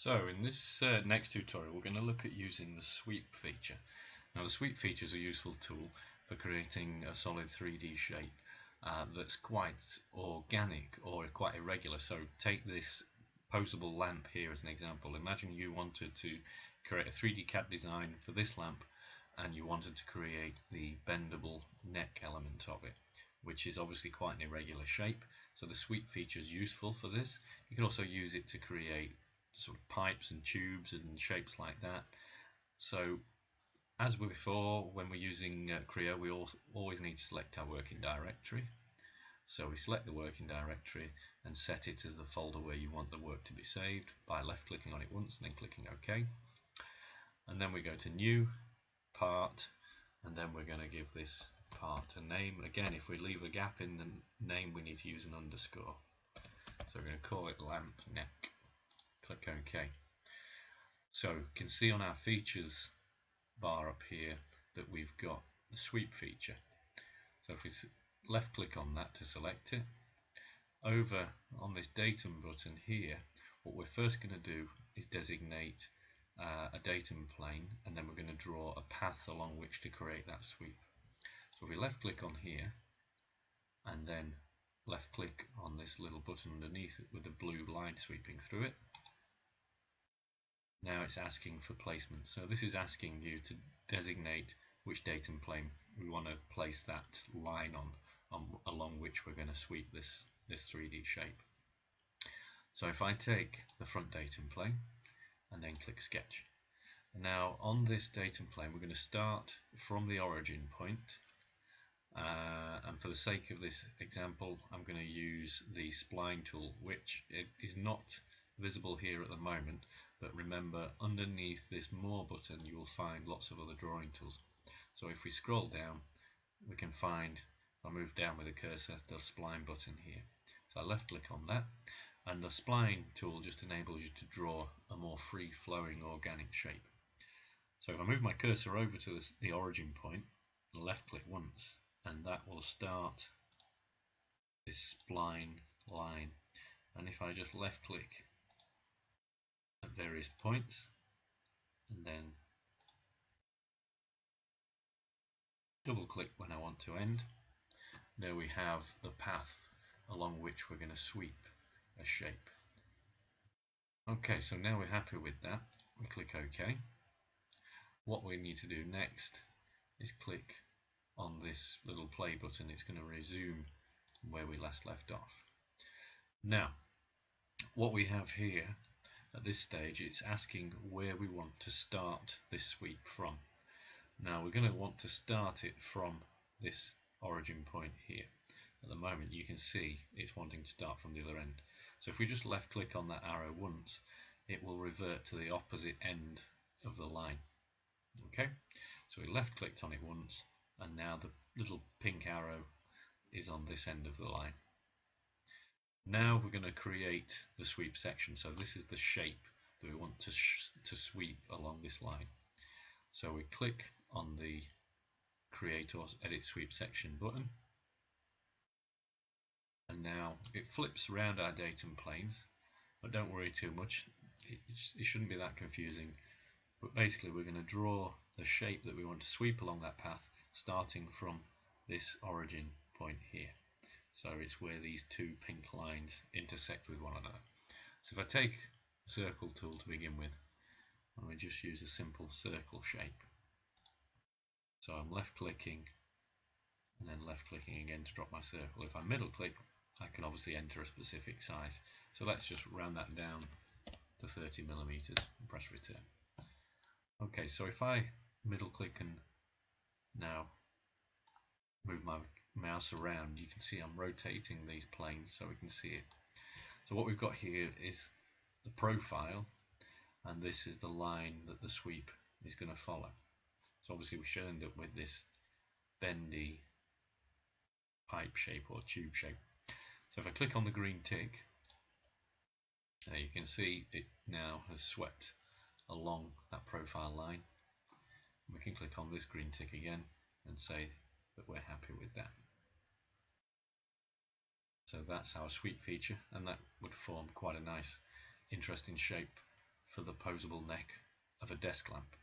So in this next tutorial we're going to look at using the sweep feature. Now the sweep feature is a useful tool for creating a solid 3D shape that's quite organic or quite irregular. So take this posable lamp here as an example. Imagine you wanted to create a 3D CAD design for this lamp and you wanted to create the bendable neck element of it, which is obviously quite an irregular shape. So the sweep feature is useful for this. You can also use it to create sort of pipes and tubes and shapes like that. So as before, when we're using Creo, we always need to select our working directory. So we select the working directory and set it as the folder where you want the work to be saved by left clicking on it once and then clicking OK. And then we go to new part, and then we're going to give this part a name. Again, if we leave a gap in the name, we need to use an underscore. So we're going to call it lamp neck. Click OK. So you can see on our features bar up here that we've got the sweep feature. So if we left click on that to select it, over on this datum button here, what we're first going to do is designate a datum plane, and then we're going to draw a path along which to create that sweep. So if we left click on here and then left click on this little button underneath it with the blue line sweeping through it, now it's asking for placement. So this is asking you to designate which datum plane we want to place that line on along which we're going to sweep this 3D shape. So if I take the front datum plane and then click sketch, now on this datum plane we're going to start from the origin point, and for the sake of this example I'm going to use the spline tool, which is not visible here at the moment, but remember underneath this more button you will find lots of other drawing tools. So if we scroll down we can find, if I move down with the cursor, the spline button here. So I left click on that, and the spline tool just enables you to draw a more free flowing organic shape. So if I move my cursor over to the origin point, left click once, and that will start this spline line. And if I just left click at various points and then double click when I want to end, there we have the path along which we're going to sweep a shape. Okay, so now we're happy with that, we click OK. What we need to do next is click on this little play button. It's going to resume where we last left off. Now what we have here at this stage, it's asking where we want to start this sweep from. Now we're going to want to start it from this origin point here. At the moment you can see it's wanting to start from the other end. So if we just left click on that arrow once, it will revert to the opposite end of the line. Okay, so we left clicked on it once, and now the little pink arrow is on this end of the line. Now we're going to create the sweep section. So this is the shape that we want to sweep along this line. So we click on the create or edit sweep section button, and now it flips around our datum planes, but don't worry too much, it shouldn't be that confusing. But basically we're going to draw the shape that we want to sweep along that path starting from this origin point here. So it's where these two pink lines intersect with one another. So if I take the circle tool to begin with, and we just use a simple circle shape. So I'm left clicking and then left clicking again to drop my circle. If I middle click, I can obviously enter a specific size. So let's just round that down to 30 millimeters and press return. Okay, so if I middle click and now move my mouse around, you can see I'm rotating these planes so we can see it. So what we've got here is the profile, and this is the line that the sweep is going to follow. So obviously we should end up with this bendy pipe shape or tube shape. So if I click on the green tick, you can see it now has swept along that profile line. We can click on this green tick again and say that we're happy with that. So that's our sweep feature, and that would form quite a nice interesting shape for the posable neck of a desk lamp.